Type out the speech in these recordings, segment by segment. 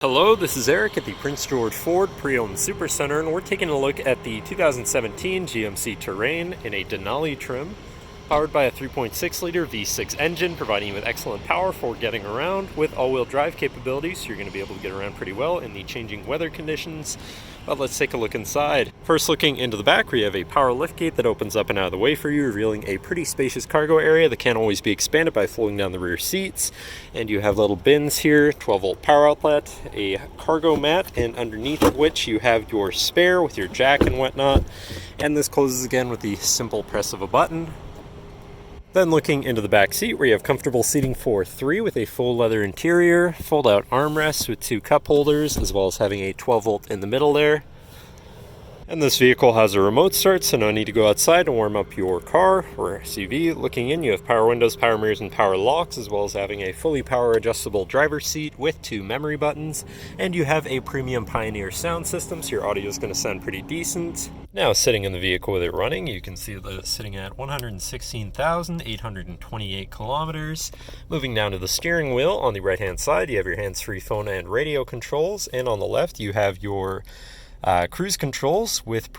Hello, this is Eric at the Prince George Ford Pre-Owned Supercentre, and we're taking a look at the 2017 GMC Terrain in a Denali trim, powered by a 3.6-liter V6 engine, providing you with excellent power for getting around with all-wheel drive capabilities, so you're going to be able to get around pretty well in the changing weather conditions. But let's take a look inside. First, looking into the back, we have a power liftgate that opens up and out of the way for you, revealing a pretty spacious cargo area that can always be expanded by folding down the rear seats. And you have little bins here, 12-volt power outlet, a cargo mat, and underneath of which you have your spare with your jack and whatnot. And this closes again with the simple press of a button. Then looking into the back seat, where you have comfortable seating for three with a full leather interior, fold-out armrests with two cup holders, as well as having a 12-volt in the middle there. And this vehicle has a remote start, so no need to go outside and warm up your car or SUV. Looking in, you have power windows, power mirrors, and power locks, as well as having a fully power adjustable driver's seat with two memory buttons. And you have a premium Pioneer sound system, so your audio is going to sound pretty decent. Now, sitting in the vehicle with it running, you can see that it's sitting at 116,828 kilometers. Moving down to the steering wheel, on the right-hand side, you have your hands-free phone and radio controls, and on the left, you have your cruise controls with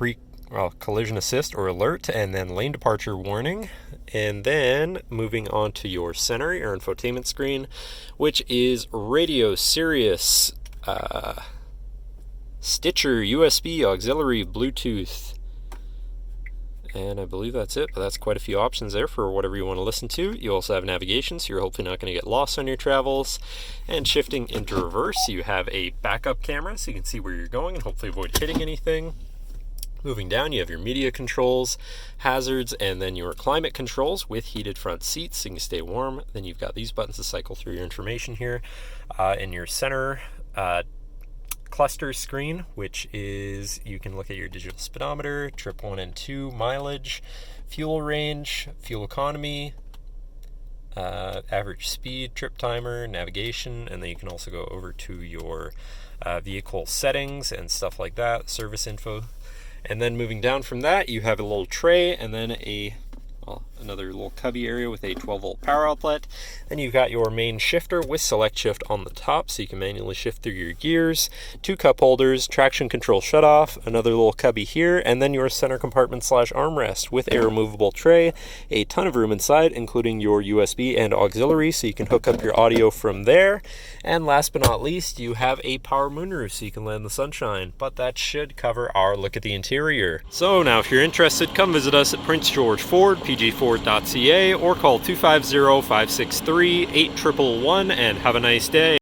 collision assist or alert, and then lane departure warning. And then moving on to your center, your infotainment screen, which is radio, Sirius, Stitcher, USB, auxiliary, Bluetooth, and I believe that's it, but that's quite a few options there for whatever you want to listen to. You also have navigation, so you're hopefully not going to get lost on your travels. And shifting into reverse, you have a backup camera, so you can see where you're going and hopefully avoid hitting anything. Moving down, you have your media controls, hazards, and then your climate controls with heated front seats, so you can stay warm. Then you've got these buttons to cycle through your information here. In your center cluster screen, which is, you can look at your digital speedometer, trip 1 and 2, mileage, fuel range, fuel economy, average speed, trip timer, navigation, and then you can also go over to your vehicle settings and stuff like that, service info. And then moving down from that, you have a little tray and then another little cubby area with a 12-volt power outlet. Then you've got your main shifter with select shift on the top, so you can manually shift through your gears, two cup holders, traction control shutoff, another little cubby here, and then your center compartment / armrest with a removable tray, a ton of room inside, including your USB and auxiliary, so you can hook up your audio from there. And last but not least, you have a power moonroof, so you can land in the sunshine. But that should cover our look at the interior. So now, if you're interested, come visit us at Prince George Ford, pgford.ca, or call 250-563-8111 and have a nice day.